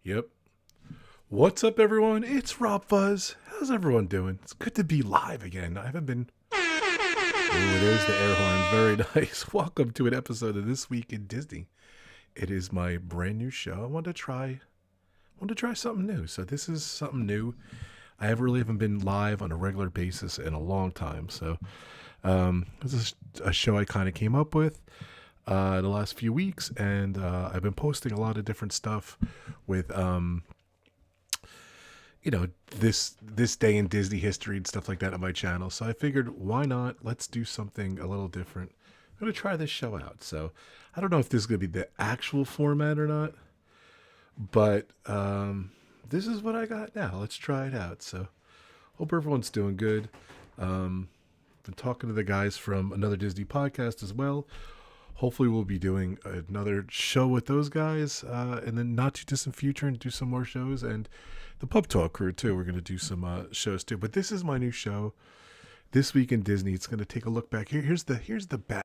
Yep. What's up, everyone? It's Rob Fuzz. How's everyone doing? It's good to be live again. I haven't been... Oh, there's the air horn. Very nice. Welcome to an episode of This Week in Disney. It is my brand new show. I wanted to try something new. So this is something new. I really haven't been live on a regular basis in a long time. So this is a show I kind of came up with the last few weeks, and I've been posting a lot of different stuff with this day in Disney history and stuff like that on my channel. So I figured, why not? Let's do something a little different. I'm going to try this show out. So I don't know if this is going to be the actual format or not, but this is what I got now. Let's try it out. So hope everyone's doing good. Been talking to the guys from another Disney podcast as well. Hopefully we'll be doing another show with those guys in the not too distant future, and do some more shows, and the Pub Talk crew too. We're going to do some shows too. But this is my new show, This Week in Disney. It's going to take a look back. Here's the back.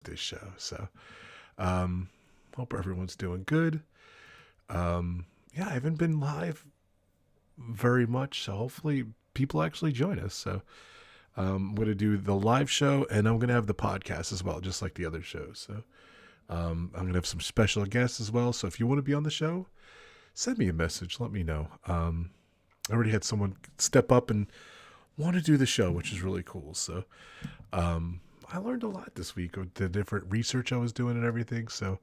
This show. So hope everyone's doing good. I haven't been live very much, so hopefully people actually join us. So I'm going to do the live show, and I'm going to have the podcast as well, just like the other shows. So I'm going to have some special guests as well. So if you want to be on the show, send me a message, let me know. I already had someone step up and want to do the show, which is really cool. So I learned a lot this week with the different research I was doing and everything. So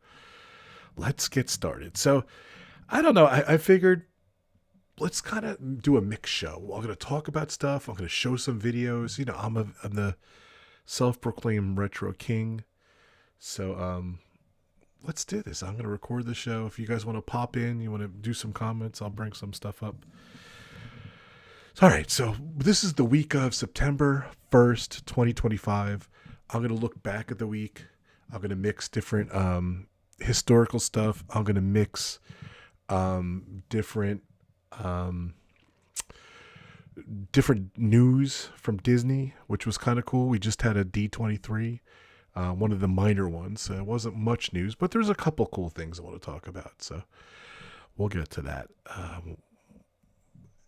let's get started. So I don't know. I figured let's kind of do a mixed show. I'm going to talk about stuff. I'm going to show some videos. You know, I'm the self-proclaimed retro king. So let's do this. I'm going to record the show. If you guys want to pop in, you want to do some comments, I'll bring some stuff up. All right. So this is the week of September 1st, 2025. I'm going to look back at the week. I'm going to mix different historical stuff. I'm going to mix different news from Disney, which was kind of cool. We just had a D23, one of the minor ones. So it wasn't much news, but there's a couple cool things I want to talk about. So we'll get to that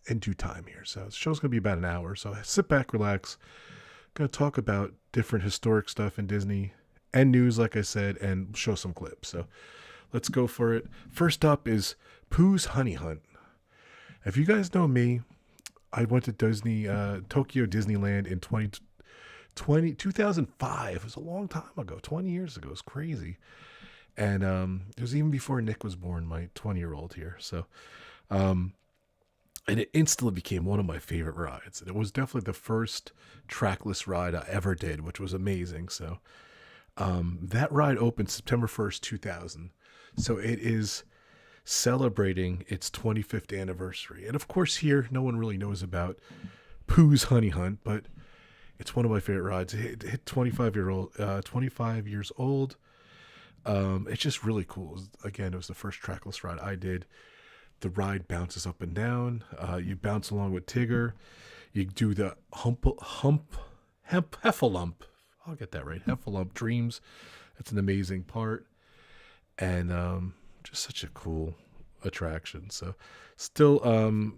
in due time here. So the show's going to be about an hour. So sit back, relax. Going to talk about different historic stuff in Disney and news, like I said, and show some clips. So let's go for it. First up is Pooh's Hunny Hunt. If you guys know me, I went to Tokyo Disneyland in 2005. It was a long time ago, 20 years ago. It's crazy. And it was even before Nick was born, my 20-year-old here. So, and it instantly became one of my favorite rides. And it was definitely the first trackless ride I ever did, which was amazing. So that ride opened September 1st, 2000. So it is celebrating its 25th anniversary. And of course here, no one really knows about Pooh's Hunny Hunt, but it's one of my favorite rides. It hit 25 years old. It's just really cool. Again, it was the first trackless ride I did. The ride bounces up and down. You bounce along with Tigger. You do the Heffalump. I'll get that right. Heffalump Dreams. That's an amazing part. And just such a cool attraction. So still to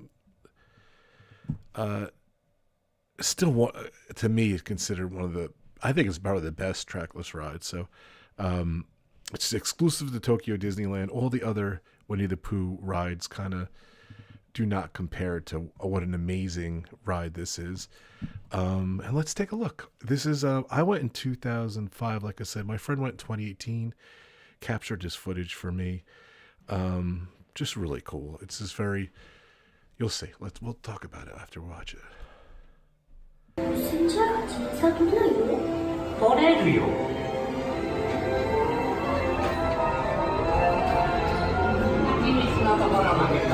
me, it's considered one of the, I think it's probably the best trackless ride. So it's exclusive to Tokyo Disneyland. All the other Winnie the Pooh rides kind of do not compare to what an amazing ride this is. And let's take a look. This is, I went in 2005, like I said. My friend went in 2018, captured this footage for me. Just really cool. It's just very, you'll see. We'll talk about it after we watch it. 取れるよ。秘密のところまで飛び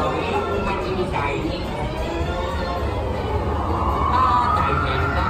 蜂みたいに。ああ、大変だ。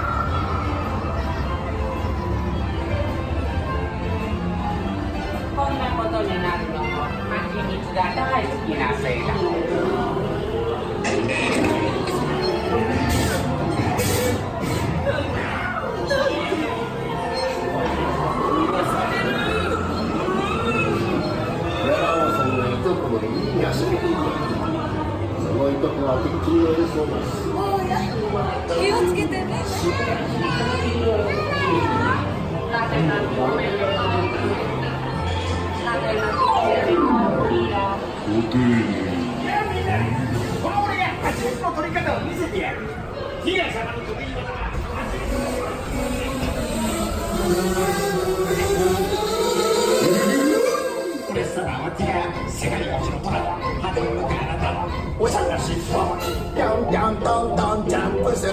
レストランは違う世界一のトラ初めの体のおしゃれな尻尾ピョンピョントントンジャンプする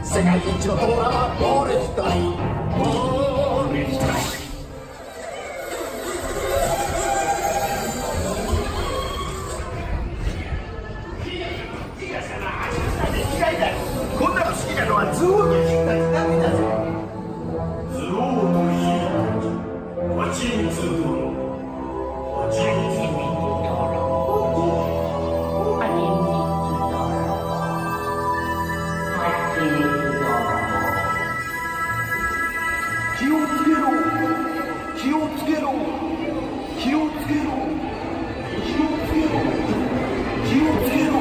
世界一のトラはもう一人もう一人こんなの好きなのはズオーとヒーたちだけだぜズオーとヒーたちはちみつ殿はちみつ殿気をつけろ気をつけろ気をつけろ気をつけろ気をつけろ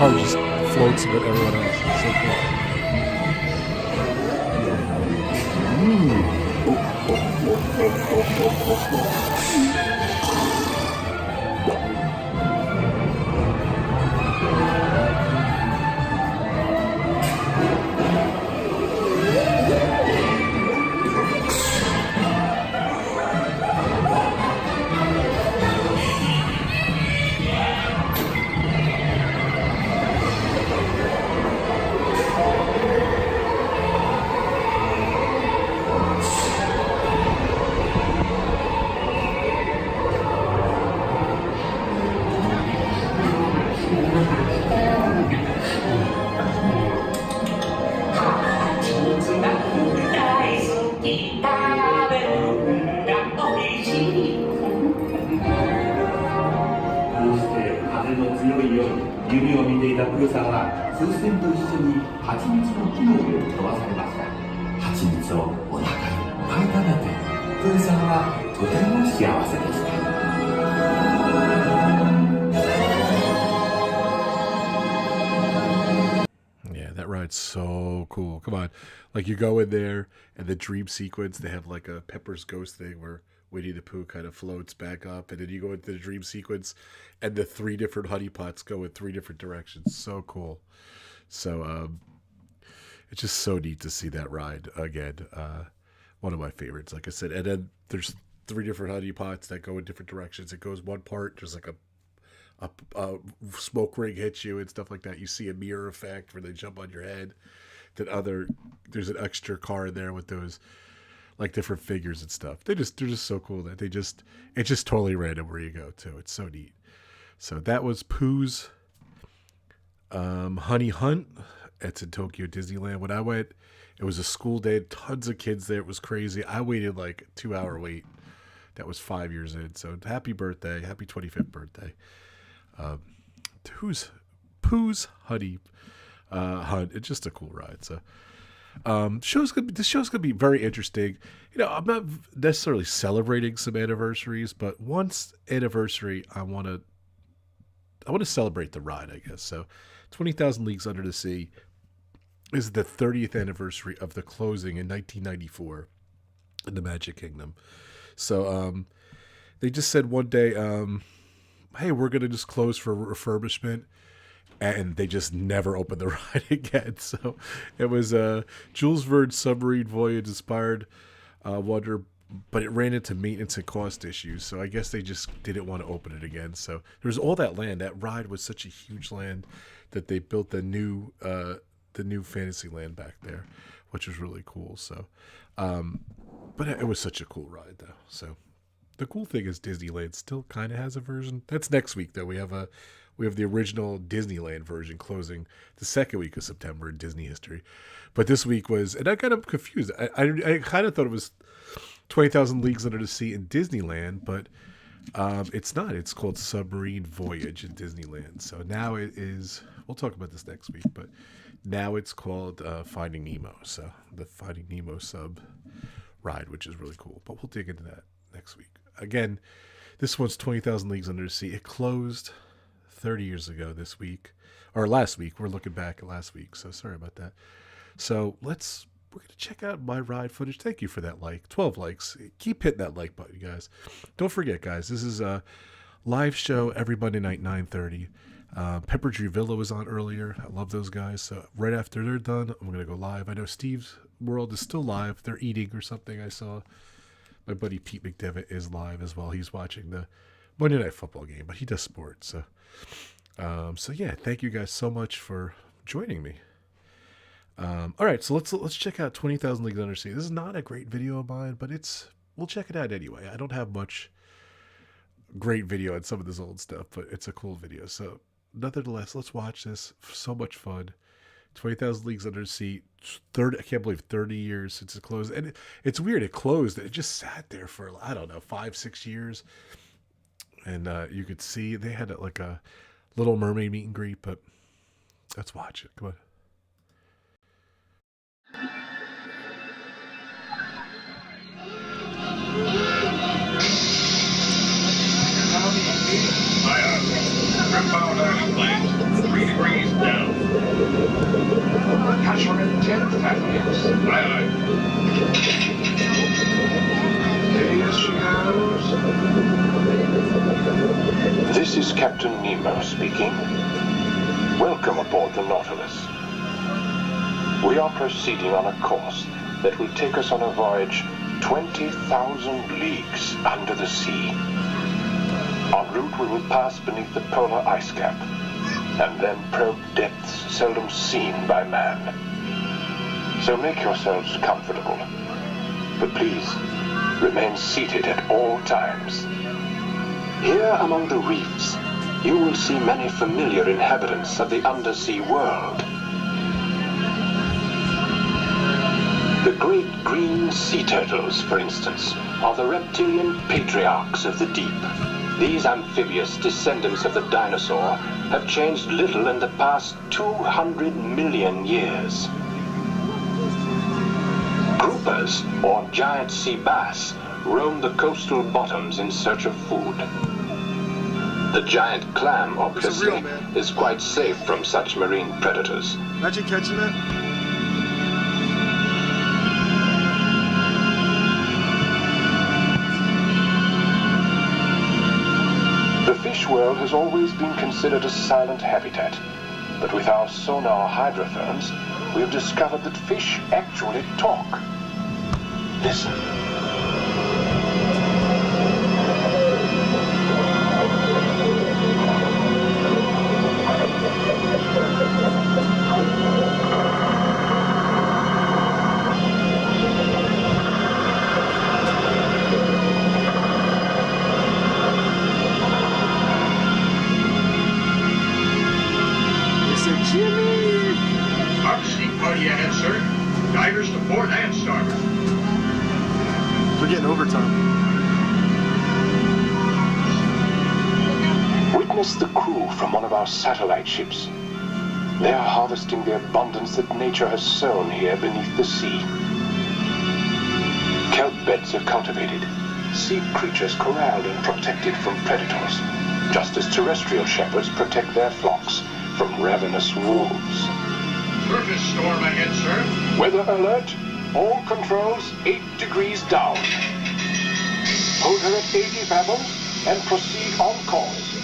Car just floats with everyone else. It's so cool.プーさんは風船と一緒に蜂蜜の木の上に飛ばされました。蜂蜜をお腹いっぱい食べて、プーさんはとても幸せでした。Yeah, that ride's so cool. Come on. Like you go in there and the dream sequence, they have like a Pepper's Ghost thing where Winnie the Pooh kind of floats back up, and then you go into the dream sequence, and the 3 different honey pots go in 3 different directions. So cool. So it's just so neat to see that ride again. One of my favorites, like I said. And then there's 3 different honey pots that go in different directions. It goes one part, there's like a smoke ring hits you and stuff like that. You see a mirror effect where they jump on your head. There's an extra car in there with those like different figures and stuff. They're just so cool that it's just totally random where you go too. It's so neat. So that was Pooh's Honey Hunt. It's in Tokyo Disneyland. When I went, it was a school day, tons of kids there. It was crazy. I waited like a 2-hour wait. That was 5 years in. So happy birthday, happy 25th birthday. Pooh's Honey Hunt. It's just a cool ride. So this show's gonna be very interesting. You know, I'm not necessarily celebrating some anniversaries, but once anniversary, I want to celebrate the ride, I guess. So 20,000 Leagues Under the Sea is the 30th anniversary of the closing in 1994 in the Magic Kingdom. So they just said one day, hey, we're going to just close for refurbishment. And they just never opened the ride again. So it was a Jules Verne's submarine voyage inspired wonder, but it ran into maintenance and cost issues. So I guess they just didn't want to open it again. So there's all that land. That ride was such a huge land that they built the new Fantasyland back there, which was really cool. So, but it was such a cool ride though. So the cool thing is Disneyland still kind of has a version. That's next week though. We have We have the original Disneyland version closing the second week of September in Disney history. But this week was, and I got confused. I kind of thought it was 20,000 Leagues Under the Sea in Disneyland, but it's not. It's called Submarine Voyage in Disneyland. So now it is, we'll talk about this next week, but now it's called Finding Nemo. So the Finding Nemo sub ride, which is really cool. But we'll dig into that next week. Again, this one's 20,000 Leagues Under the Sea. It closed 30 years ago this week, or last week. We're looking back at last week, so sorry about that. So we're going to check out my ride footage. Thank you for that like. 12 likes. Keep hitting that like button, guys. Don't forget, guys, this is a live show every Monday night, 9:30. Pepper Tree Villa was on earlier. I love those guys. So right after they're done, I'm going to go live. I know Steve's World is still live. They're eating or something, I saw. My buddy Pete McDevitt is live as well. He's watching the Monday Night Football game, but he does sports. So yeah, thank you guys so much for joining me. All right, so let's check out 20,000 Leagues Under the Sea. This is not a great video of mine, but we'll check it out anyway. I don't have much great video on some of this old stuff, but it's a cool video. So nonetheless, let's watch this. So much fun. 20,000 Leagues Under the Sea. I can't believe 30 years since it closed. And it's weird. It closed. It just sat there for, I don't know, 5-6 years. And you could see they had like a Little Mermaid meet and greet, but let's watch it. Come on. Inbound airplanes, 3 degrees down. Catch her in 10 fathoms. Aye, aye. Here she goes. This is Captain Nemo speaking. Welcome aboard the Nautilus. We are proceeding on a course that will take us on a voyage 20,000 leagues under the sea. En route, we will pass beneath the polar ice cap, and then probe depths seldom seen by man. So make yourselves comfortable, but please remain seated at all times. Here among the reefs, you will see many familiar inhabitants of the undersea world. The great green sea turtles, for instance, are the reptilian patriarchs of the deep. These amphibious descendants of the dinosaur have changed little in the past 200 million years. Groupers, or giant sea bass, roam the coastal bottoms in search of food. The giant clam, obviously, is quite safe from such marine predators. Imagine catching that. The fish world has always been considered a silent habitat, but with our sonar hydrophones, we have discovered that fish actually talk. Listen. Party ahead, sir. Divers to port and starboard. We're getting overtime. Witness the crew from one of our satellite ships. They are harvesting the abundance that nature has sown here beneath the sea. Kelp beds are cultivated, sea creatures corralled and protected from predators, just as terrestrial shepherds protect their flocks from ravenous wolves. Surface storm ahead, sir. Weather alert. All controls 8 degrees down. Hold her at 80 fathoms and proceed on course.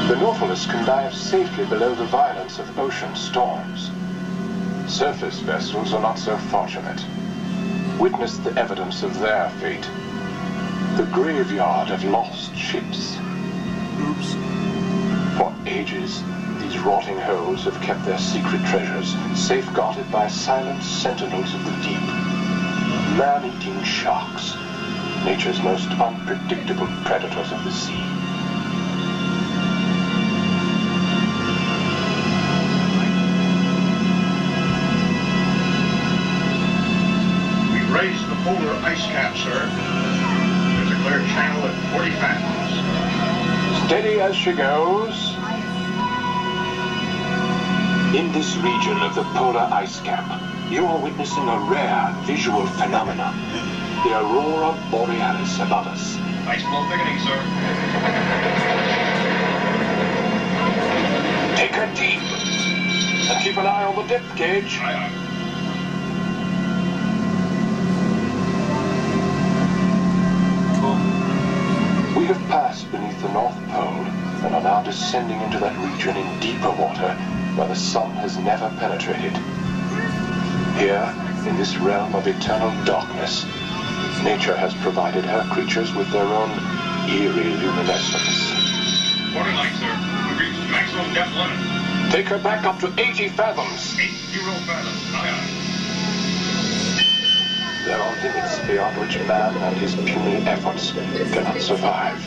The Nautilus can dive safely below the violence of ocean storms. Surface vessels are not so fortunate. Witness the evidence of their fate. The graveyard of lost ships. Oops. For ages, these rotting holes have kept their secret treasures, safeguarded by silent sentinels of the deep. Man-eating sharks, nature's most unpredictable predators of the sea. We've raised the polar ice cap, sir. There's a clear channel at 40 fathoms. Steady as she goes. In this region of the polar ice cap, you are witnessing a rare visual phenomenon. The aurora borealis above us. Ice flow thickening, sir. Take her deep. And keep an eye on the depth gauge. Aye, aye. We have passed beneath the North Pole and are now descending into that region in deeper water where the sun has never penetrated. Here, in this realm of eternal darkness, nature has provided her creatures with their own eerie luminescence. Morning light, sir. We've reached maximum depth limit. Take her back up to 80 fathoms. 80 fathoms. Aye, aye. There are limits beyond which man and his puny efforts cannot survive.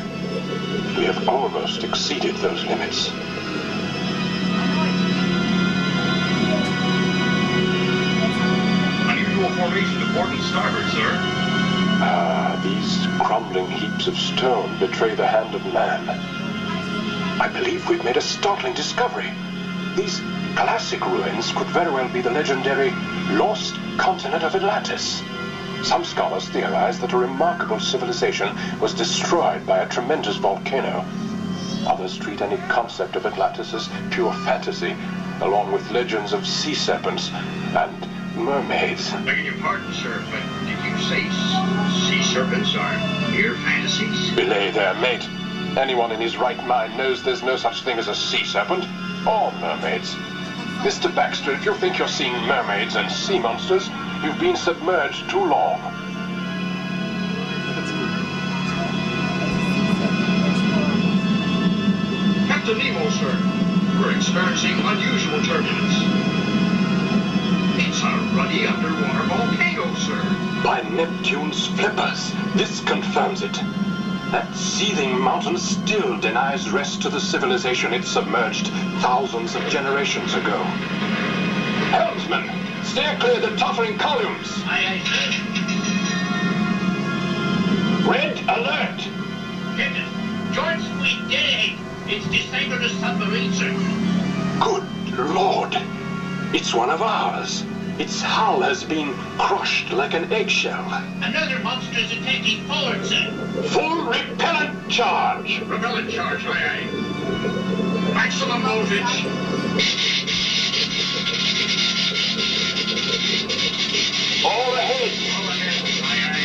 We have almost exceeded those limits. Unusual formation to port and starboard, sir. These crumbling heaps of stone betray the hand of man. I believe we've made a startling discovery. These classic ruins could very well be the legendary lost continent of Atlantis. Some scholars theorize that a remarkable civilization was destroyed by a tremendous volcano. Others treat any concept of Atlantis as pure fantasy, along with legends of sea serpents and mermaids. Begging your pardon, sir, but did you say sea serpents are mere fantasies? Belay there, mate. Anyone in his right mind knows there's no such thing as a sea serpent or mermaids. Mr. Baxter, if you think you're seeing mermaids and sea monsters, you've been submerged too long. Captain Nemo, sir. We're experiencing unusual turbulence. It's a ruddy underwater volcano, sir. By Neptune's flippers, this confirms it. That seething mountain still denies rest to the civilization it submerged thousands of generations ago. Helmsman, steer clear the tottering columns. Aye, aye, sir. Red alert! Captain, George Squeak, dead ahead. It's disabled the submarine, sir. Good Lord! It's one of ours. Its hull has been crushed like an eggshell. Another monster's attacking forward, sir. Full repellent charge! Repellent charge, aye, aye. Maximum voltage. All ahead! All ahead, aye, aye.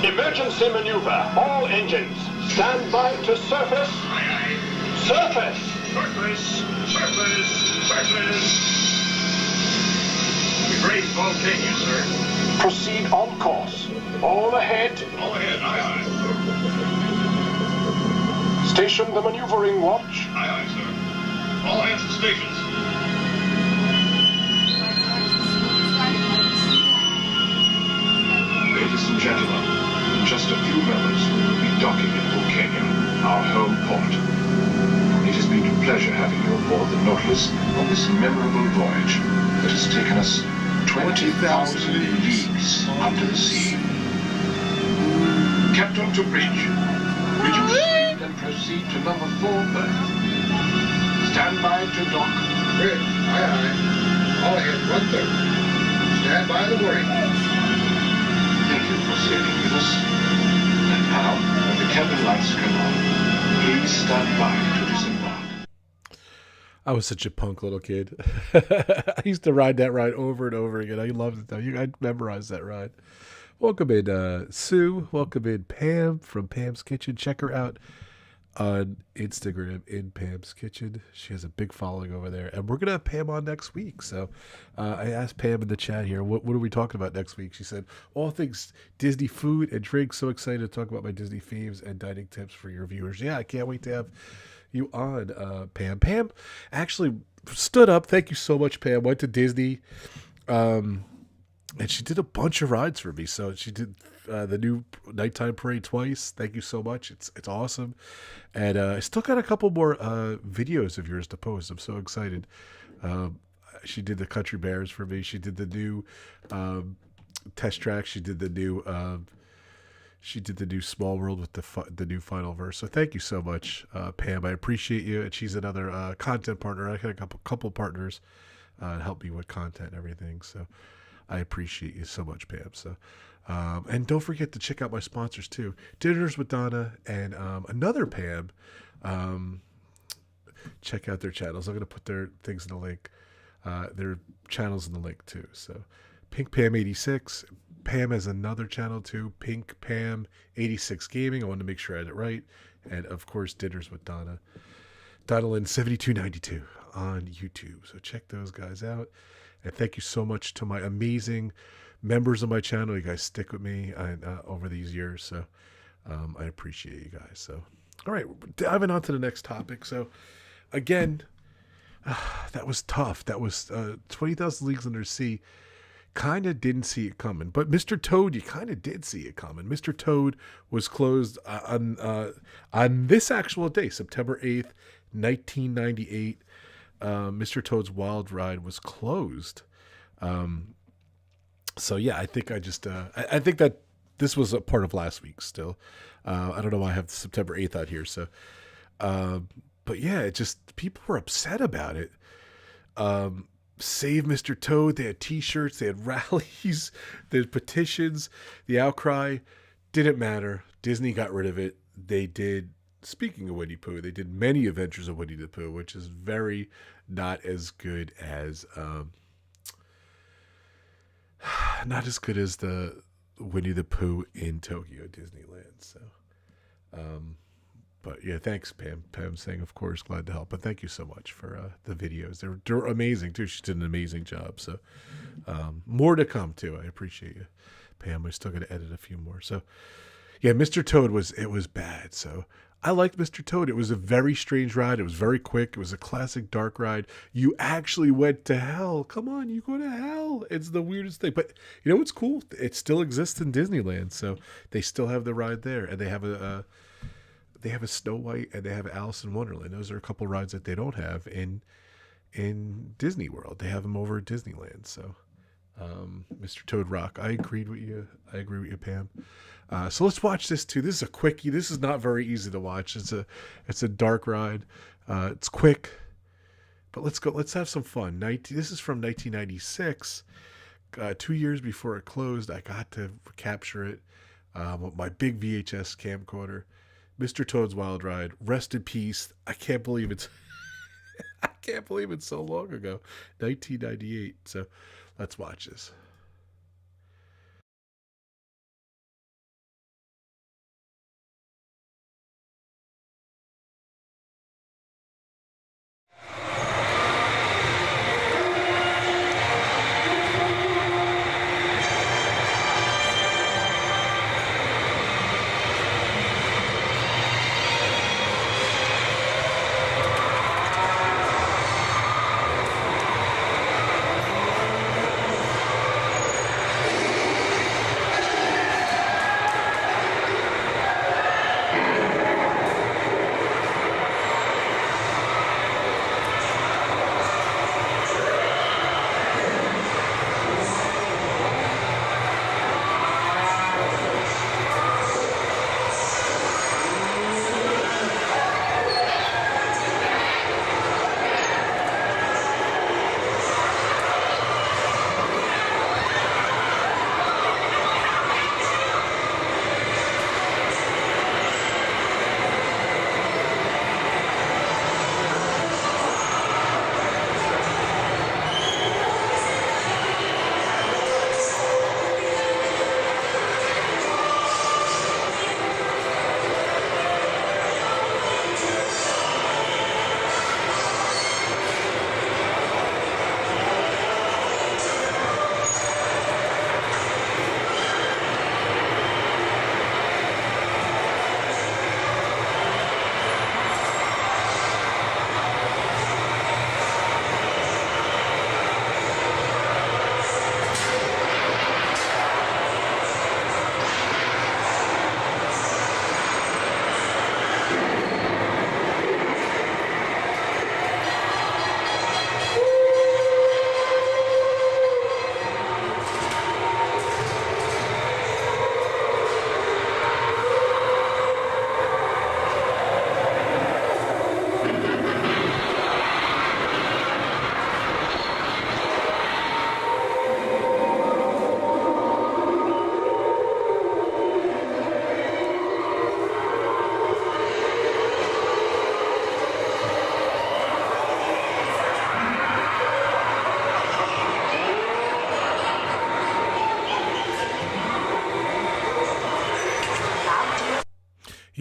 Emergency maneuver. All engines. Stand by to surface. Aye, aye. Surface! Surface! Surface! Surface! We've raised volcano, sir. Proceed on course. All ahead. All ahead, aye, aye. Station the maneuvering watch. Aye, aye, sir. All hands to stations. Ladies and gentlemen, in just a few moments we will be docking at Volcano, our home port. It has been a pleasure having you aboard the Nautilus on this memorable voyage that has taken us 20,000 leagues under the sea. Captain to bridge. Reduce speed and proceed to number 4 berth. Stand by to dock. Bridge, aye, aye. All ahead, 1/3. Stand by the mooring. Thank you for sailing with us. And now, when the cabin lights come on, please stand by to disembark. I was such a punk little kid. I used to ride that ride over and over again. I loved it though. I memorized that ride. Welcome in Sue. Welcome in Pam from Pam's Kitchen. Check her out on Instagram in Pam's Kitchen. She has a big following over there, and we're gonna have Pam on next week. So I asked Pam in the chat here, what are we talking about next week? She said all things Disney food and drink. So excited to talk about my Disney faves and dining tips for your viewers. Yeah, I can't wait to have you on, Pam. Pam actually stood up. Thank you so much, Pam. Went to Disney. And she did a bunch of rides for me. So she did the new nighttime parade twice. Thank you so much. It's awesome. And I still got a couple more videos of yours to post. I'm so excited. She did the Country Bears for me. She did the new test track. She did the new Small World with the new final verse. So thank you so much, Pam. I appreciate you. And she's another content partner. I had a couple partners help me with content and everything. So I appreciate you so much, Pam. So, and don't forget to check out my sponsors too. Dinners with Donna and another Pam. Check out their channels. I'm going to put their things in the link. Their channels in the link too. So Pink Pam 86. Pam has another channel too. Pink Pam 86 Gaming. I wanted to make sure I had it right. And of course, Dinners with Donna. Donalyn 7292 on YouTube. So check those guys out. And thank you so much to my amazing members of my channel. You guys stick with me over these years. So I appreciate you guys. So, all right, diving on to the next topic. So, again, that was tough. That was 20,000 Leagues Under the Sea. Kind of didn't see it coming. But Mr. Toad, you kind of did see it coming. Mr. Toad was closed on this actual day, September 8th, 1998. Mr. Toad's Wild Ride was closed. So yeah, I think I think that this was a part of last week still. I don't know why I have September 8th out here. So, but yeah, it just, people were upset about it. Save Mr. Toad. They had t-shirts, they had rallies, they had petitions. The outcry didn't matter. Disney got rid of it. They did, speaking of Winnie Pooh, they did many adventures of Winnie the Pooh, which is very not as good as the Winnie the Pooh in Tokyo Disneyland. So, but yeah, thanks, Pam. Pam saying, of course, glad to help. But thank you so much for the videos. They're amazing too. She did an amazing job. So, more to come too. I appreciate you, Pam. We're still going to edit a few more. So, yeah, Mr. Toad was bad. So I liked Mr. Toad. It was a very strange ride. It was very quick. It was a classic dark ride. You actually went to hell. Come on, you go to hell. It's the weirdest thing. But you know what's cool? It still exists in Disneyland. So they still have the ride there, and they have a Snow White and they have Alice in Wonderland. Those are a couple rides that they don't have in Disney World. They have them over at Disneyland. So Mr. Toad Rock. I agree with you, Pam. So let's watch this too. This is a quickie. This is not very easy to watch. It's a dark ride. It's quick, but let's go. Let's have some fun. This is from 1996. 2 years before it closed, I got to capture it with my big VHS camcorder. Mr. Toad's Wild Ride. Rest in peace. I can't believe it's so long ago. 1998. So let's watch this.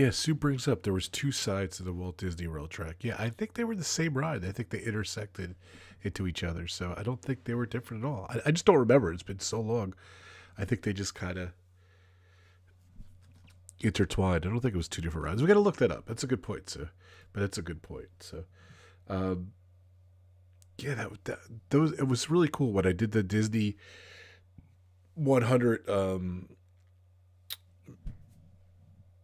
Yeah, Sue brings up there was two sides to the Walt Disney World track. Yeah, I think they were the same ride. I think they intersected into each other. So I don't think they were different at all. I just don't remember. It's been so long. I think they just kind of intertwined. I don't think it was two different rides. We got to look that up. That's a good point, Sue. But that's a good point. So, yeah, those it was really cool when I did the Disney 100.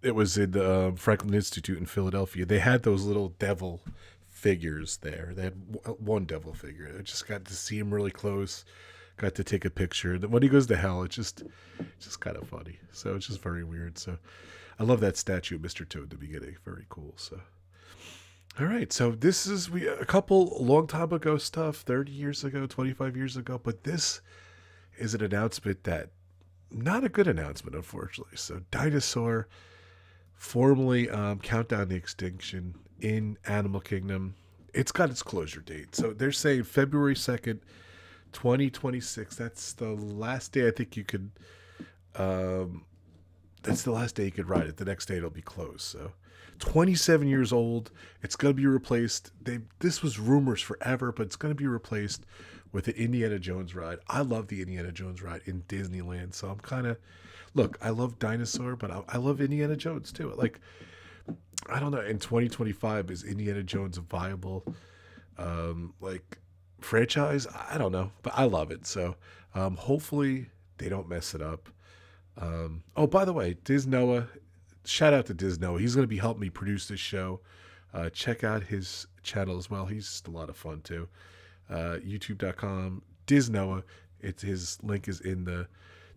It was in the Franklin Institute in Philadelphia. They had those little devil figures there. They had one devil figure. I just got to see him really close. Got to take a picture. And when he goes to hell, it's just kind of funny. So it's just very weird. So I love that statue of Mr. Toad at the beginning. Very cool. So. All right, so this is a couple long time ago stuff, 30 years ago, 25 years ago, but this is an announcement that, not a good announcement, unfortunately. So Dinosaur formally countdown to extinction in Animal Kingdom. It's got its closure date. So they're saying February 2nd, 2026. That's the last day I think you could, that's the last day you could ride it. The next day it'll be closed, so. 27 years old. It's going to be replaced. This was rumors forever, but it's going to be replaced with an Indiana Jones ride. I love the Indiana Jones ride in Disneyland, so I'm kind of, look, I love Dinosaur, but I love Indiana Jones too. Like, I don't know, in 2025, is Indiana Jones a viable, like, franchise? I don't know, but I love it. So hopefully they don't mess it up. Oh, by the way, Noah. Shout out to Noah. He's going to be helping me produce this show. Check out his channel as well. He's just a lot of fun too. YouTube.com, Noah. His link is in the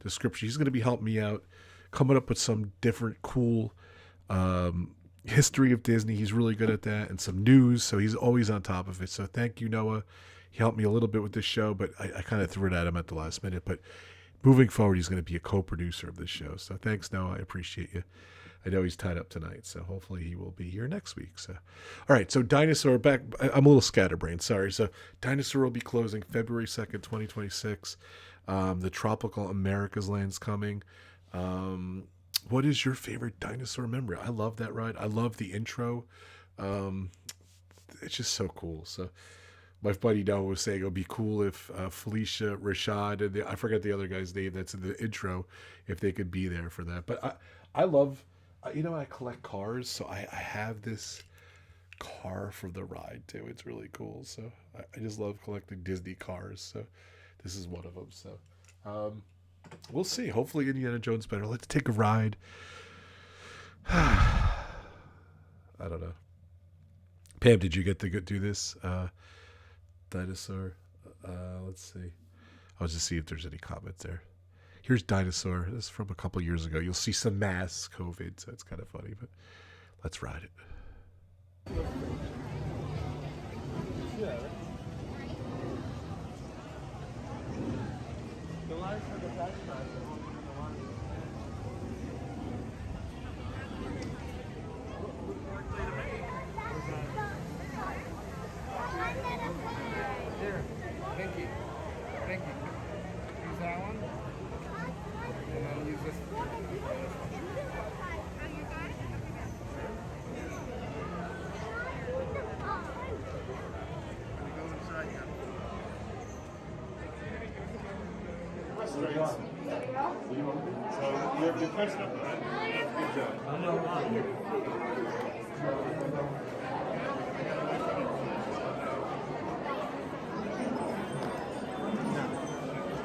description. He's going to be helping me out, coming up with some different cool history of Disney. He's really good at that, and some news. So he's always on top of it. So thank you, Noah. He helped me a little bit with this show, but I kind of threw it at him at the last minute. But moving forward, he's going to be a co-producer of this show. So thanks, Noah. I appreciate you. I know he's tied up tonight, so hopefully he will be here next week. So, all right, so Dinosaur back. I'm a little scatterbrained, sorry. So Dinosaur will be closing February 2nd, 2026. The Tropical America's Land's coming. What is your favorite dinosaur memory? I love that ride. I love the intro. It's just so cool. So my buddy Noah was saying it would be cool if Felicia, Rashad, and I forgot the other guy's name that's in the intro, if they could be there for that. But I love... I collect cars, so I have this car for the ride, too. It's really cool. So I just love collecting Disney cars. So this is one of them. So we'll see. Hopefully Indiana Jones better. Let's take a ride. I don't know. Pam, did you get to do this? Dinosaur. Let's see. I'll just see if there's any comments there. Here's Dinosaur. This is from a couple years ago. You'll see some masks, COVID, so it's kind of funny, but let's ride it. Here, thank you. Thank you. Use that one. And then use this.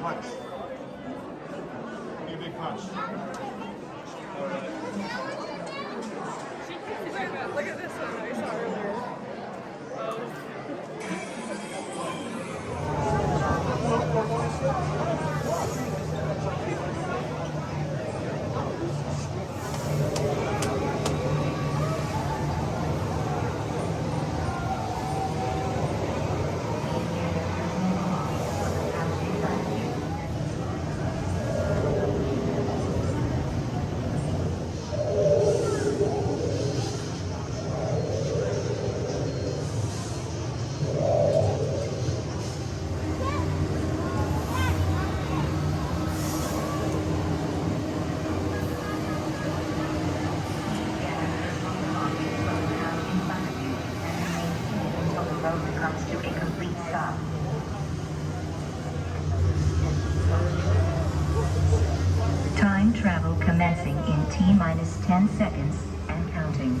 Punch. Give me a big punch. Look at this one I saw earlier. T-minus 10 seconds and counting.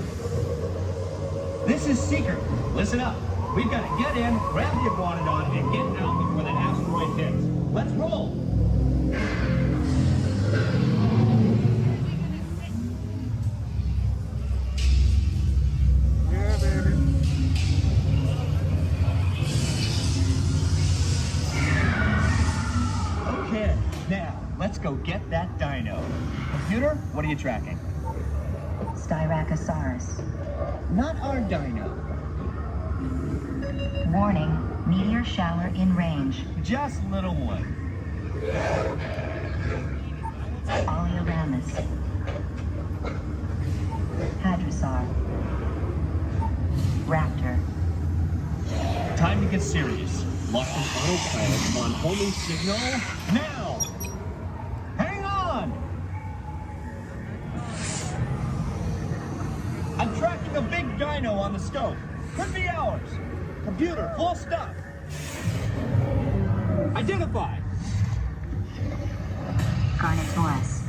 This is secret. Listen up. We've got to get in, grab the iguanodon, and get out before that asteroid hits. Let's roll. Yeah, baby. Okay, now let's go get that dino. Computer, what are you tracking? Styracosaurus. Not our dino. Warning, meteor shower in range. Just little one. Oleoramus. Hadrosaur. Raptor. Time to get serious. Lock in autopilot on homing signal now. Hang on. I'm tracking a big dino on the scope. Could be ours. Computer, full stop. Identify. Carnotaurus.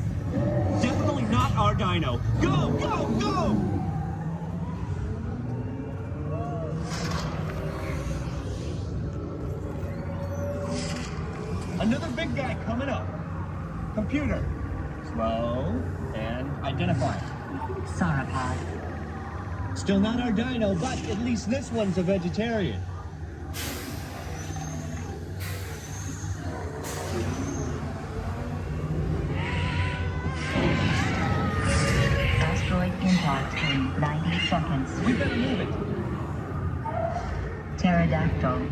Definitely not our dino. Go, go, go! Another big guy coming up. Computer. Slow and identify. Sauropod. Still not our dino, but at least this one's a vegetarian. Asteroid impact in 90 seconds. We better move it. Pterodactyl.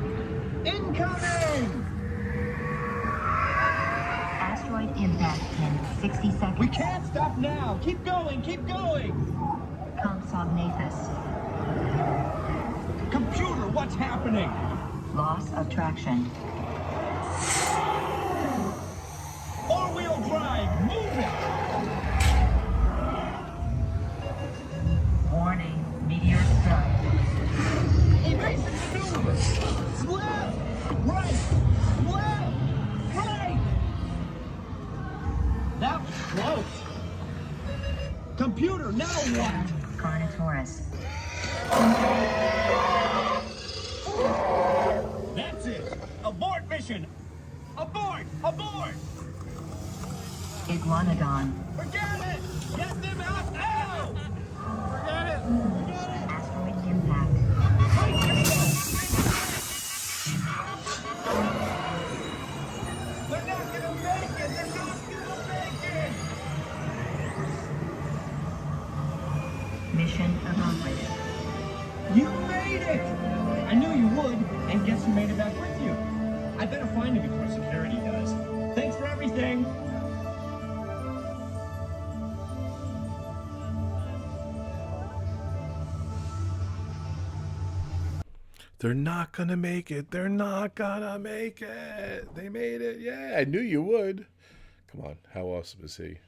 Incoming! Asteroid impact in 60 seconds. We can't stop now. Keep going, keep going. Compsognathus. Computer, what's happening? Loss of traction. Four-wheel drive, move it! Warning, meteor strike. Evasive maneuvers! Left! Right! Left! Right! That was close. Computer, now what? Carnotaurus. That's it! Abort mission! Abort! Abort! Iguanodon. Forget it! Get them out now! Forget it! Forget it! Asteroid impact. They're not gonna make it! They're not gonna make it! Mission accomplished. You made it! I knew you would, and guess who made it back with you? I better find him before security does. Thanks for everything! They're not gonna make it. They're not gonna make it. They made it. Yeah, I knew you would. Come on, how awesome is he?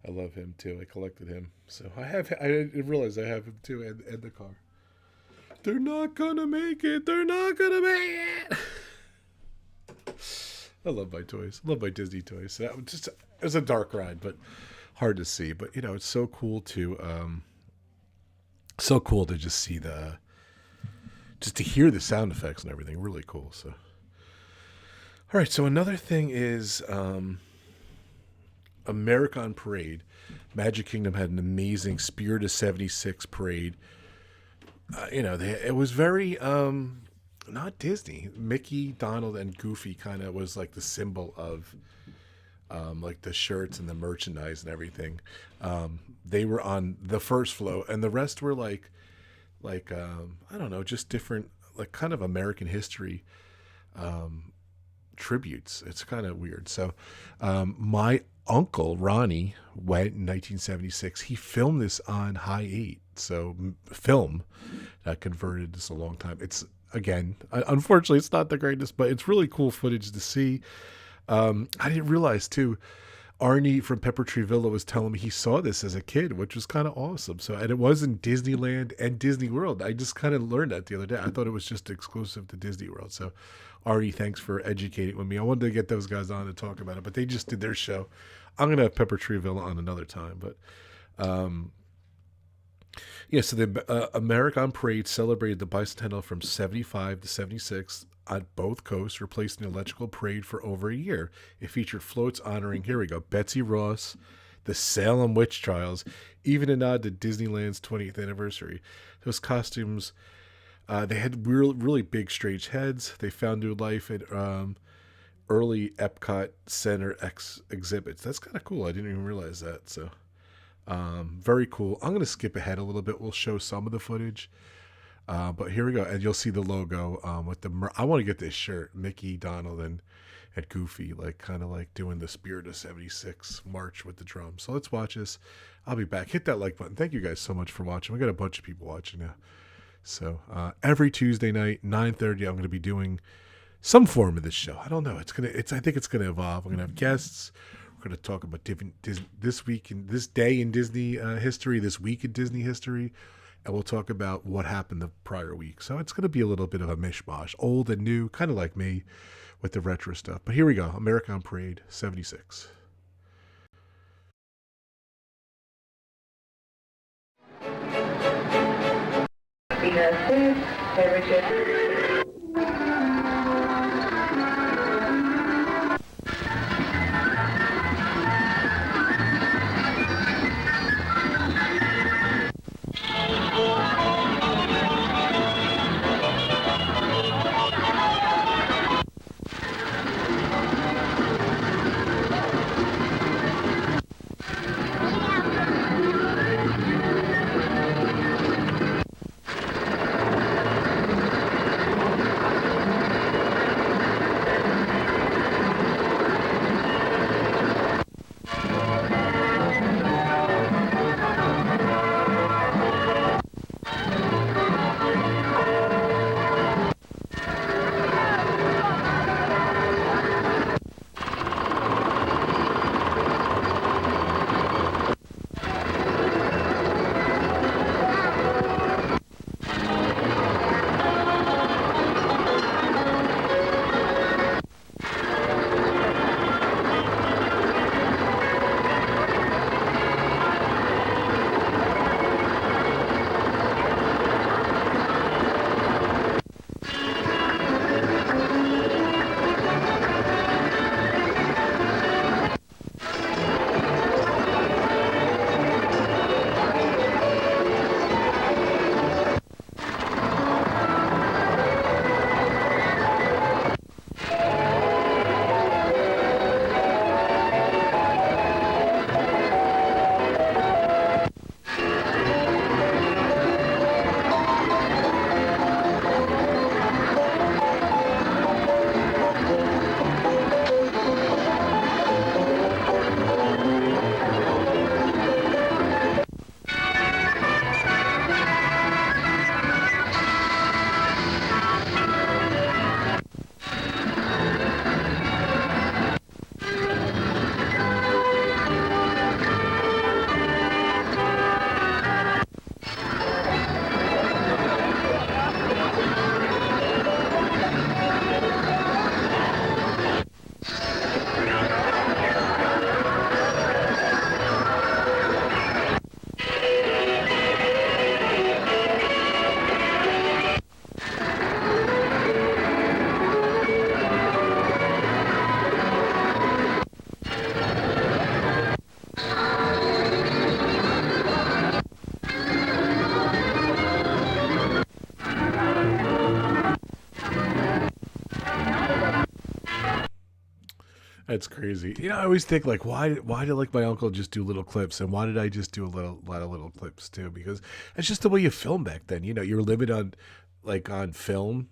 I love him too. I collected him, so I didn't realize I have him too, and the car. They're not gonna make it. They're not gonna make it. I love my toys. I love my Disney toys. So that was just it was a dark ride, but hard to see. But you know, it's so cool to just see just to hear the sound effects and everything. Really cool. So, all right. So another thing is America on Parade. Magic Kingdom had an amazing Spirit of 76 parade. It was very not Disney. Mickey, Donald, and Goofy kind of was like the symbol of like the shirts and the merchandise and everything. They were on the first float, and the rest were like I don't know, just different, like kind of American history tributes. It's kind of weird. So my uncle Ronnie went in 1976. He filmed this on High 8. So film that converted this a long time. It's, again, unfortunately, it's not the greatest, but it's really cool footage to see. I didn't realize too, Arnie from Pepper Tree Villa was telling me he saw this as a kid, which was kind of awesome. So, and it was in Disneyland and Disney World. I just kind of learned that the other day. I thought it was just exclusive to Disney World. So Artie, thanks for educating with me. I wanted to get those guys on to talk about it, but they just did their show. I'm going to have Pepper Treeville on another time. But so the American Parade celebrated the bicentennial from 75 to 76 on both coasts, replacing the electrical parade for over a year. It featured floats honoring, here we go, Betsy Ross, the Salem witch trials, even a nod to Disneyland's 20th anniversary. Those costumes, they had really big strange heads. They found new life at early Epcot Center exhibits. That's kind of cool. I didn't even realize that. So very cool. I'm going to skip ahead a little bit. We'll show some of the footage. But here we go. And you'll see the logo with the... I want to get this shirt. Mickey, Donald, and Goofy, like kind of like doing the Spirit of 76 march with the drums. So let's watch this. I'll be back. Hit that like button. Thank you guys so much for watching. We got a bunch of people watching now. So every Tuesday night, 9:30, I'm going to be doing some form of this show. I don't know. I think it's gonna evolve. We're gonna have guests. We're gonna talk about different this week and this day in Disney history, this week in Disney history, and we'll talk about what happened the prior week. So it's gonna be a little bit of a mishmash, old and new, kind of like me with the retro stuff. But here we go. American Parade 76. That's crazy. You know, I always think like, why did like my uncle just do little clips, and why did I just do a lot of little clips too? Because it's just the way you film back then. You know, you're limited on film,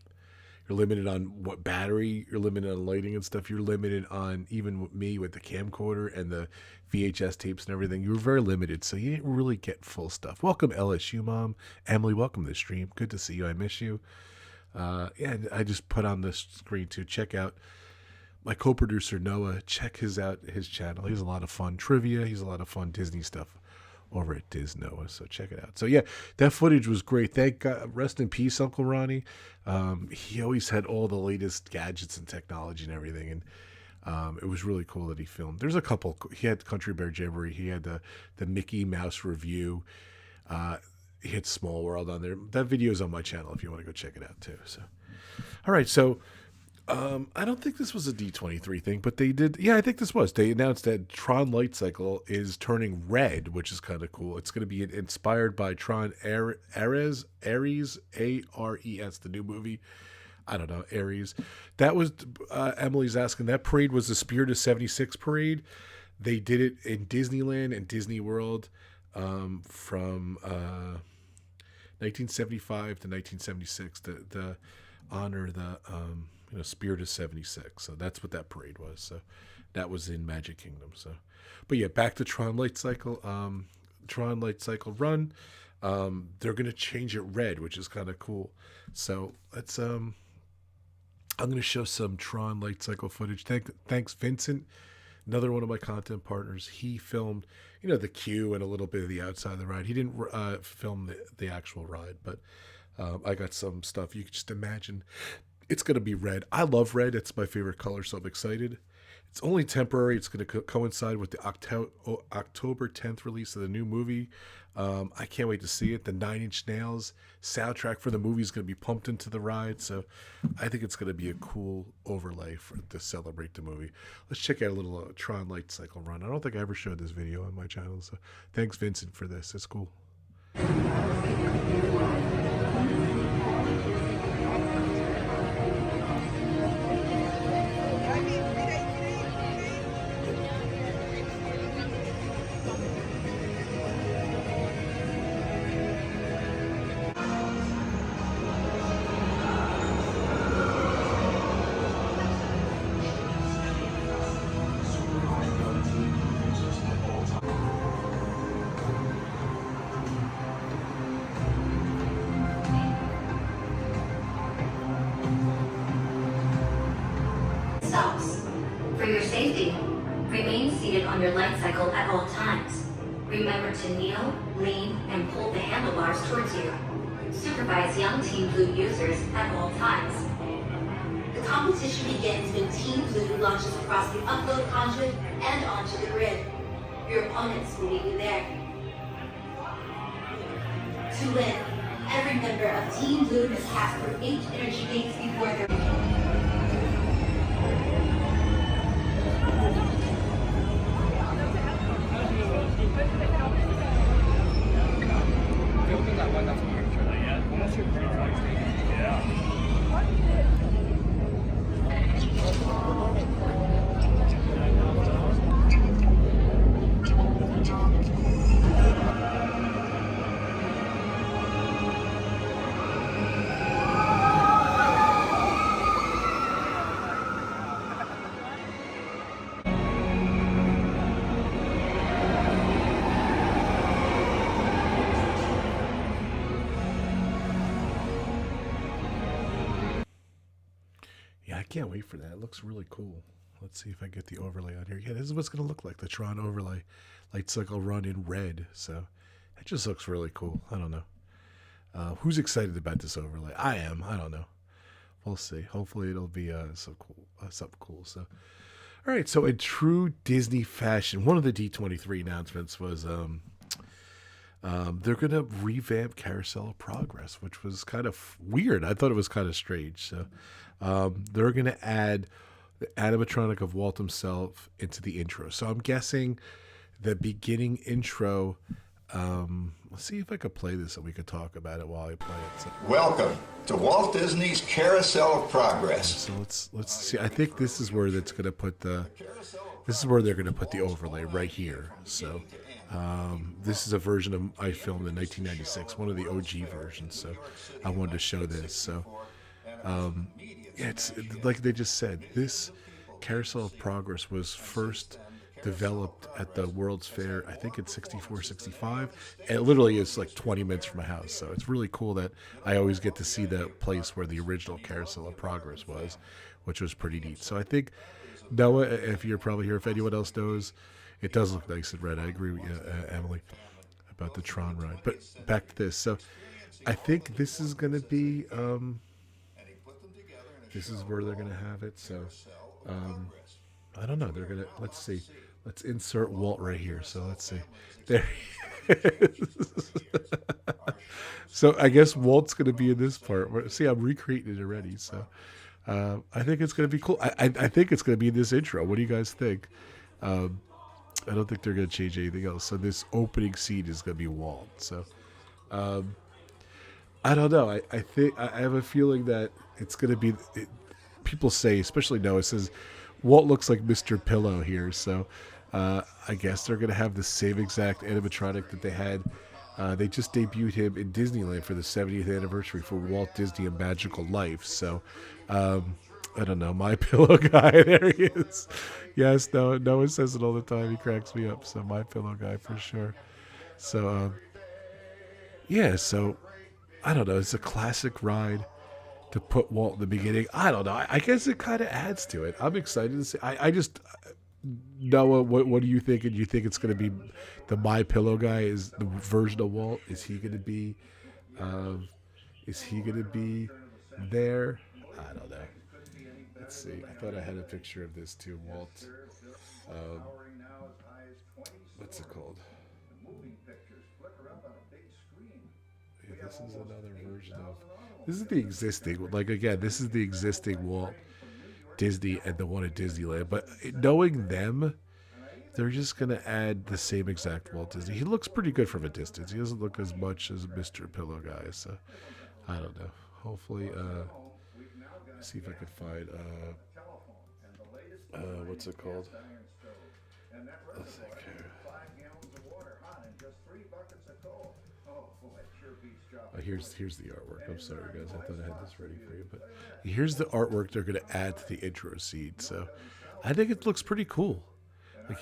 you're limited on what battery, you're limited on lighting and stuff. You're limited on, even with me with the camcorder and the VHS tapes and everything. You were very limited, so you didn't really get full stuff. Welcome LSU mom, Emily. Welcome to the stream. Good to see you. I miss you. And I just put on the screen to check out my co-producer Noah. Check his channel. He's a lot of fun trivia. He's a lot of fun Disney stuff. over at Disnoa. So check it out. So yeah, that footage was great. Thank God, rest in peace, Uncle Ronnie. He always had all the latest gadgets and technology and everything, and it was really cool that he filmed. There's a couple. He had Country Bear Jamboree. He had the Mickey Mouse review. He had Small World on there. That video is on my channel if you want to go check it out too. So, all right. So, I don't think this was a D23 thing, but they did. Yeah, I think this was. They announced that Tron Lightcycle is turning red, which is kind of cool. It's going to be inspired by Tron Ares, A-R-E-S, the new movie. I don't know, Ares. That was, Emily's asking, that parade was the Spirit of 76 parade. They did it in Disneyland and Disney World from 1975 to 1976 to honor the Spirit of 76. So that's what that parade was. So that was in Magic Kingdom. So, but yeah, back to Tron Lightcycle. Tron Lightcycle Run. They're gonna change it red, which is kind of cool. So let's I'm gonna show some Tron Lightcycle footage. Thanks Vincent, another one of my content partners. He filmed, the queue and a little bit of the outside of the ride. He didn't film the actual ride, but I got some stuff. You can just imagine it's going to be red. I love red. It's my favorite color, so I'm excited. It's only temporary. It's going to coincide with the October 10th release of the new movie. I can't wait to see it. The 9 Inch Nails soundtrack for the movie is going to be pumped into the ride, so I think it's going to be a cool overlay to celebrate the movie. Let's check out a little Tron Lightcycle Run. I don't think I ever showed this video on my channel, so thanks Vincent for this. It's cool. For your safety, remain seated on your light cycle at all times. Remember to kneel, lean, and pull the handlebars towards you. Supervise young Team Blue users at all times. The competition begins when Team Blue launches across the upload conduit and onto the grid. Your opponents will meet you there. To win, every member of Team Blue must pass through 8 energy gates before their... I can't wait for that. It looks really cool. Let's see if I get the overlay on here. Yeah, this is what's going to look like, the Tron overlay. Lightcycle Run in red. So it just looks really cool. I don't know. Who's excited about this overlay? I am. I don't know. We'll see. Hopefully it'll be something cool. So, all right. So in true Disney fashion, one of the D23 announcements was they're going to revamp Carousel of Progress, which was kind of weird. I thought it was kind of strange. So they're going to add the animatronic of Walt himself into the intro. So I'm guessing the beginning intro. Let's see if I could play this and we could talk about it while I play it. So, welcome to Walt Disney's Carousel of Progress. So let's see. I think this is where that's going to put the. This is where they're going to put the overlay right here. So this is a version of I filmed in 1996, one of the OG versions. So I wanted to show this. So yeah, it's like they just said. This Carousel of Progress was first developed at the World's Fair, I think it's 64, 65. And it literally is like 20 minutes from my house. So it's really cool that I always get to see the place where the original Carousel of Progress was, which was pretty neat. So I think, Noah, if you're probably here, if anyone else knows, it does look nice in red. I agree with you, Emily. about the Tron ride. But back to this. So I think this is going to be, this is where they're going to have it. So I don't know. They're going to, let's see. Let's insert Walt right here. So let's see. There he is. So I guess Walt's going to be in this part. See, I'm recreating it already. So I think it's going to be cool. I think it's going to be in this intro. What do you guys think? I don't think they're going to change anything else. So this opening scene is going to be Walt. So I don't know. I think I have a feeling that it's going to be. People say, especially Noah says, Walt looks like Mr. Pillow here. So I guess they're going to have the same exact animatronic that they had. They just debuted him in Disneyland for the 70th anniversary for Walt Disney: A Magical Life. So I don't know. My Pillow guy. There he is. Yes, Noah says it all the time. He cracks me up. So My Pillow guy for sure. So yeah. So I don't know. It's a classic ride to put Walt in the beginning. I don't know. I guess it kind of adds to it. I'm excited to see. I just Noah, what do you think? And you think it's going to be the My Pillow guy is the version of Walt? Is he going to be? Is he going to be there? I don't know. Let's see. I thought I had a picture of this too, Walt. What's it called? Yeah, this is another version of. This is the existing. Like again, this is the existing Walt Disney and the one at Disneyland. But knowing them, they're just gonna add the same exact Walt Disney. He looks pretty good from a distance. He doesn't look as much as Mr. Pillow guy. So I don't know. Hopefully, see if I can find what's it called? Let's think here. Here's the artwork. I'm sorry, guys. I thought I had this ready for you, but here's the artwork they're going to add to the intro scene. So I think it looks pretty cool. Like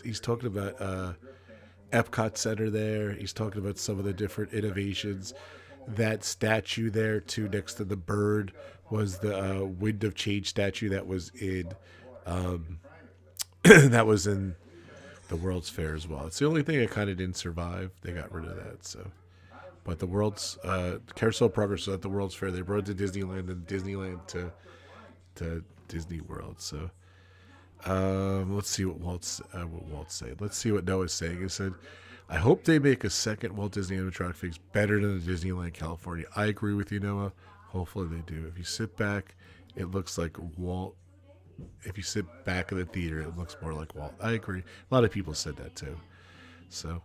he's talking about Epcot Center there. He's talking about some of the different innovations. That statue there too, next to the bird, was the Wind of Change statue that was in that was in the World's Fair as well. It's the only thing that kind of didn't survive. They got rid of that. So. But the World's Carousel of Progress was at the World's Fair. They brought it to Disneyland and Disneyland to Disney World. So let's see what Walt said. Let's see what Noah's saying. He said, "I hope they make a second Walt Disney animatronic fix better than the Disneyland California." I agree with you, Noah. Hopefully they do. If you sit back, it looks like Walt. If you sit back in the theater, it looks more like Walt. I agree. A lot of people said that too. So,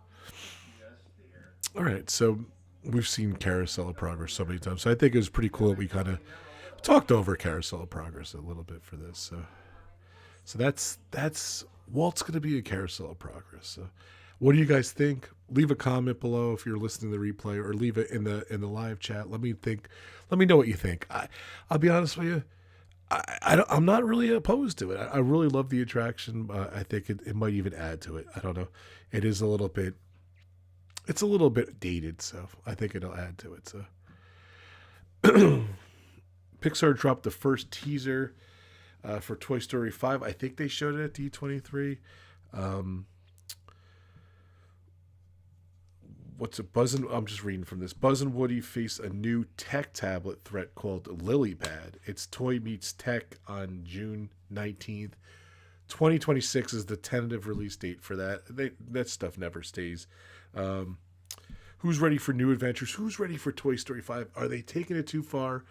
all right. So. We've seen Carousel of Progress so many times, so I think it was pretty cool that we kind of talked over Carousel of Progress a little bit for this. So that's Walt's going to be a Carousel of Progress. So, what do you guys think? Leave a comment below if you're listening to the replay, or leave it in the live chat. Let me know what you think. I'll be honest with you. I'm not really opposed to it. I really love the attraction. I think it might even add to it. I don't know. It is a little bit. It's a little bit dated, so I think it'll add to it. So, Pixar dropped the first teaser for Toy Story 5. I think they showed it at D23. What's it? I'm just reading from this. Buzz and Woody face a new tech tablet threat called LilyPad. It's Toy Meets Tech on June 19th. 2026 is the tentative release date for that. That stuff never stays. Who's ready for new adventures? Who's ready for Toy Story 5? Are they taking it too far?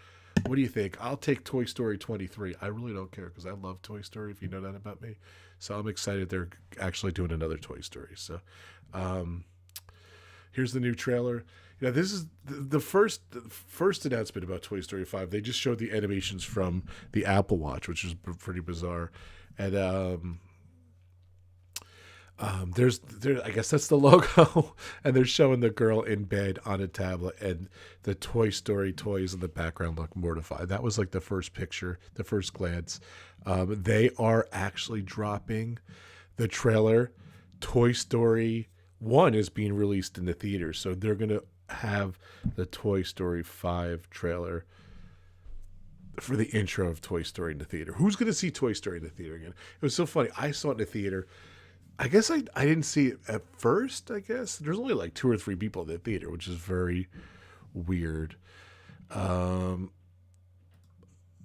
What do you think? I'll take Toy Story 23. I really don't care because I love Toy Story, if you know that about me. So I'm excited they're actually doing another Toy Story. So here's the new trailer. You know, this is the first announcement about Toy Story 5. They just showed the animations from the Apple Watch, which is pretty bizarre. And there's I guess that's the logo, and they're showing the girl in bed on a tablet, and the Toy Story toys in the background look mortified. That was like the first picture, the first glance. They are actually dropping the trailer. Toy Story 1 is being released in the theater, so they're gonna have the Toy Story 5 trailer for the intro of Toy Story in the theater. Who's gonna see Toy Story in the theater again? It was so funny. I saw it in the theater. I guess I didn't see it at first. I guess there's only like 2 or 3 people in the theater, which is very weird. Um,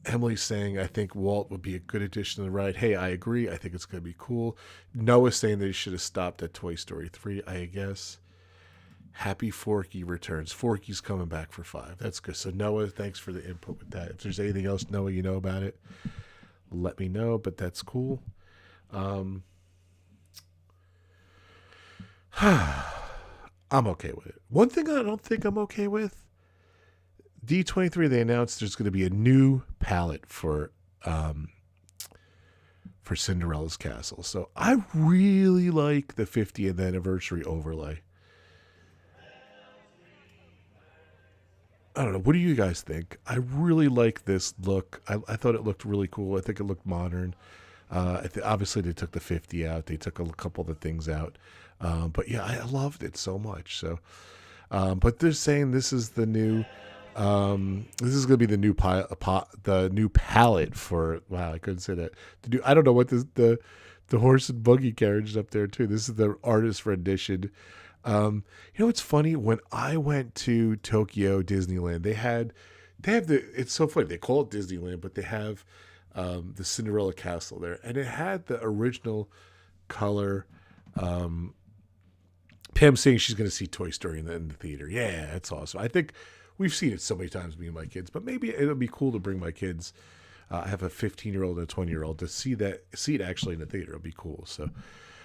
Emily's saying, I think Walt would be a good addition to the ride. Hey, I agree. I think it's going to be cool. Noah's saying they should have stopped at Toy Story 3, I guess. Happy Forky returns. Forky's coming back for 5. That's good. So, Noah, thanks for the input with that. If there's anything else, Noah, you know about it, let me know, but that's cool. I'm okay with it. One thing I don't think I'm okay with, D23, they announced there's going to be a new palette for Cinderella's castle. So I really like the 50th anniversary overlay. I don't know. What do you guys think? I really like this look. I thought it looked really cool. I think it looked modern. Obviously, they took the 50 out. They took a couple of the things out. But yeah, I loved it so much. So, but they're saying this is the new. This is going to be the new palette for. Wow, I couldn't say that. I don't know what the horse and buggy carriage is up there too. This is the artist rendition. You know, it's funny, when I went to Tokyo Disneyland, they have it's so funny. They call it Disneyland, but they have the Cinderella castle there, and it had the original color. Pam saying she's going to see Toy Story in the theater. Yeah, that's awesome. I think we've seen it so many times, me and my kids, but maybe it'll be cool to bring my kids. I have a 15-year-old and a 20-year-old to see it actually in the theater. It'll be cool. So,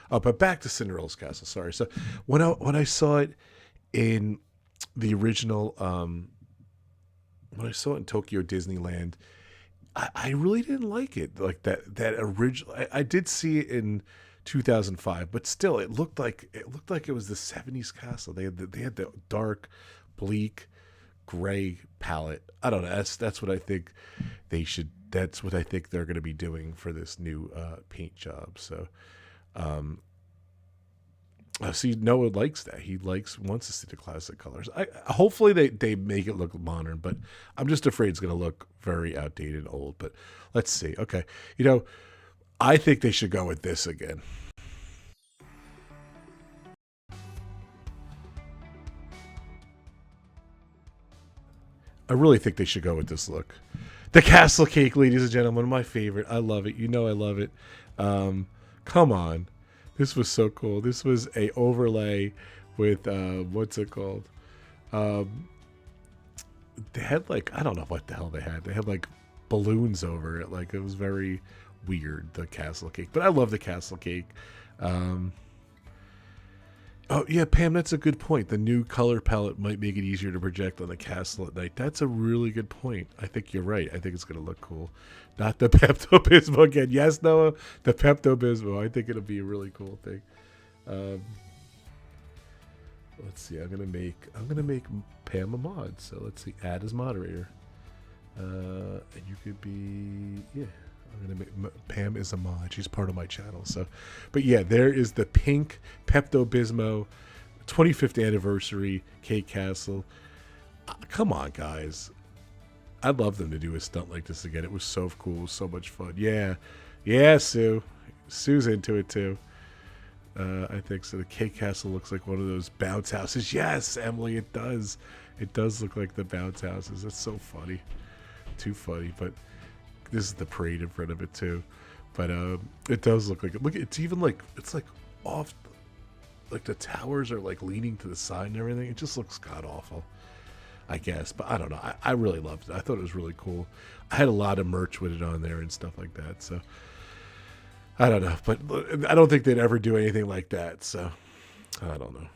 but back to Cinderella's castle. Sorry. So when I saw it in the original, when I saw it in Tokyo Disneyland, I really didn't like it. Like that original. I did see it in 2005, but still, it looked like it was the 70s castle. They had the dark, bleak, gray palette. I don't know. That's what I think they should. That's what I think they're going to be doing for this new paint job. So, see, Noah likes that. He wants to see the classic colors. Hopefully they make it look modern, but I'm just afraid it's going to look very outdated and old. But let's see. Okay, I think they should go with this again. I really think they should go with this look. The castle cake, ladies and gentlemen, my favorite. I love it. I love it. Come on. This was so cool. This was a overlay with, what's it called? They had I don't know what the hell they had. They had balloons over it. It was very weird, the castle cake. But I love the castle cake. Oh, yeah, Pam, that's a good point. The new color palette might make it easier to project on the castle at night. That's a really good point. I think you're right. I think it's going to look cool. Not the Pepto-Bismol again. Yes, Noah, the Pepto-Bismol. I think it'll be a really cool thing. Let's see. I'm gonna make Pam a mod. So let's see. Add as moderator. And you could be I'm gonna make Pam is a mod. She's part of my channel. So, but yeah, there is the pink Pepto-Bismol 25th anniversary cake castle. Come on, guys. I'd love them to do a stunt like this again. It was so cool. It was so much fun. Yeah, Sue. Sue's into it too. I think so. The cake castle looks like one of those bounce houses. Yes, Emily, it does. It does look like the bounce houses. That's so funny. Too funny, but this is the parade in front of it too. But it does look like it. Look, it's even it's off. The towers are leaning to the side and everything. It just looks god awful, I guess. But I don't know. I really loved it. I thought it was really cool. I had a lot of merch with it on there and stuff like that. So I don't know. But I don't think they'd ever do anything like that. So I don't know.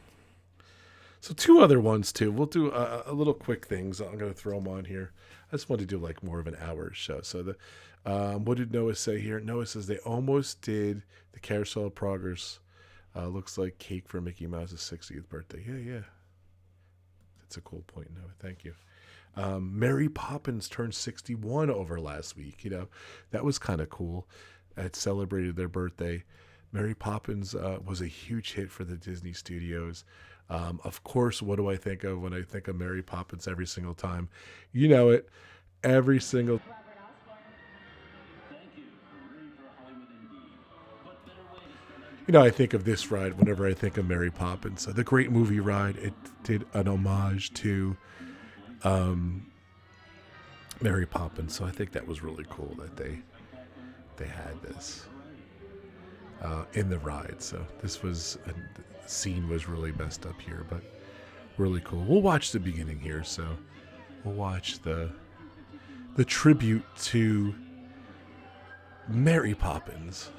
So 2 other ones too. We'll do a little quick things. I'm going to throw them on here. I just want to do more of an hour show. So what did Noah say here? Noah says they almost did the Carousel of Progress. Looks like cake for Mickey Mouse's 60th birthday. Yeah. That's a cool point, Noah. Thank you. Mary Poppins turned 61 over last week. That was kind of cool. It celebrated their birthday. Mary Poppins was a huge hit for the Disney Studios. Of course, what do I think of when I think of Mary Poppins every single time? You know it. Every single... I think of this ride whenever I think of Mary Poppins. So the Great Movie Ride, it did an homage to Mary Poppins. So I think that was really cool that they had this in the ride. So this was the scene was really messed up here, but really cool. We'll watch the beginning here. So we'll watch the tribute to Mary Poppins.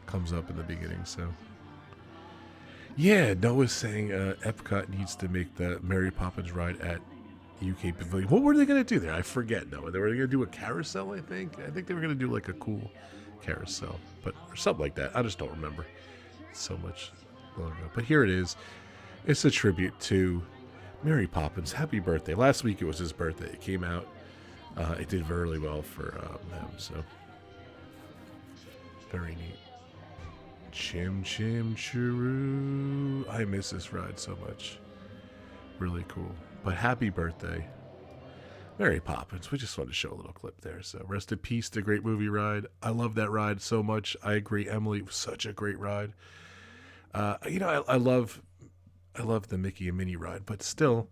Comes up in the beginning. So yeah, Noah's saying Epcot needs to make the Mary Poppins ride at UK Pavilion. What were they going to do there? I forget, Noah. They were going to do a carousel, I think they were going to do like a cool carousel, but or something like that. I just don't remember. So much long ago. But here it is. It's a tribute to Mary Poppins. Happy birthday. Last week it was his birthday. It came out. It did very well for them. So very neat. Chim Chim Chiroo. I miss this ride so much. Really cool. But happy birthday, Mary Poppins. We just wanted to show a little clip there. So rest in peace, the Great Movie Ride. I love that ride so much. I agree, Emily. It was such a great ride. I love the Mickey and Minnie ride, but still,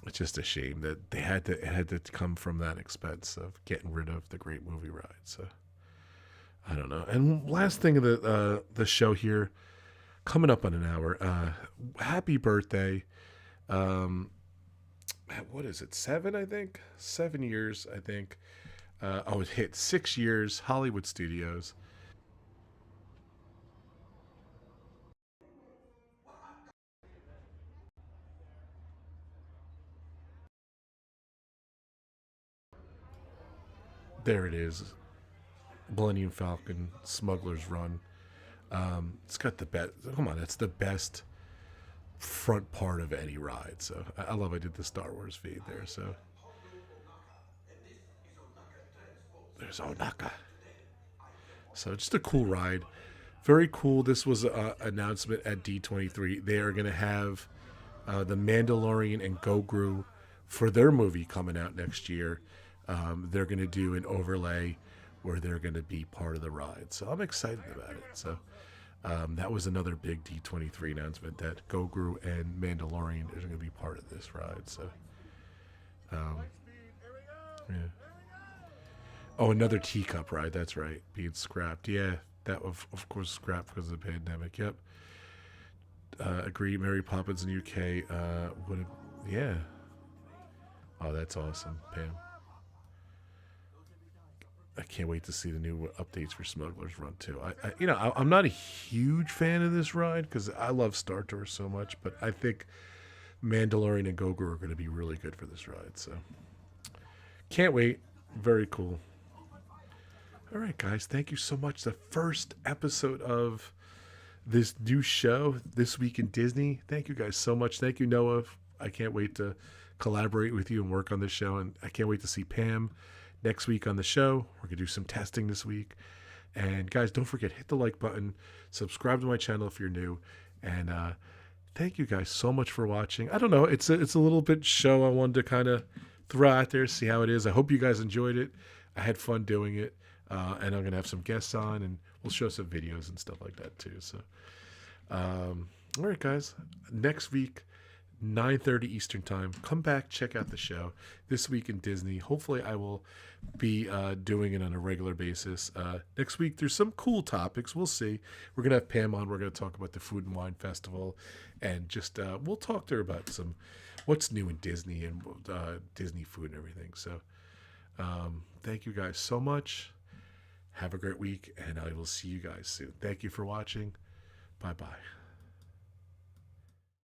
it's just a shame that it had to come from that expense of getting rid of the Great Movie Ride. So I don't know. And last thing of the show here, coming up on an hour. Happy birthday. What is it? 7, I think. 7 years, I think. It hit 6 years. Hollywood Studios. There it is. Millennium Falcon, Smugglers Run. It's got the best. Come on, that's the best front part of any ride. So I love I did the Star Wars feed there. So there's Onaka. So just a cool ride. Very cool. This was an announcement at D23. They are going to have the Mandalorian and Grogu for their movie coming out next year. They're going to do an overlay where they're going to be part of the ride. So I'm excited about it. So that was another big D23 announcement that Grogu and Mandalorian are going to be part of this ride. So, yeah. Oh, another teacup ride. That's right. Being scrapped. Yeah, that of course scrapped because of the pandemic. Yep. Agree. Mary Poppins in UK. Yeah. Oh, that's awesome, Pam. I can't wait to see the new updates for Smugglers Run too. I'm not a huge fan of this ride because I love Star Tours so much, but I think Mandalorian and Grogu are going to be really good for this ride. So can't wait. Very cool. All right, guys. Thank you so much. The first episode of this new show, This Week in Disney. Thank you guys so much. Thank you, Noah. I can't wait to collaborate with you and work on this show, and I can't wait to see Pam next week on the show. We're going to do some testing this week. And guys, don't forget, hit the like button, subscribe to my channel if you're new. And thank you guys so much for watching. I don't know, it's a little bit show I wanted to kind of throw out there, see how it is. I hope you guys enjoyed it. I had fun doing it. And I'm going to have some guests on, and we'll show some videos and stuff like that too. So, all right, guys, next week, 9:30 Eastern Time. Come back, check out the show, This Week in Disney. Hopefully I will be doing it on a regular basis. Next week, there's some cool topics. We'll see. We're going to have Pam on. We're going to talk about the Food and Wine Festival, and just we'll talk to her about some what's new in Disney and Disney food and everything. So thank you guys so much. Have a great week, and I will see you guys soon. Thank you for watching. Bye-bye.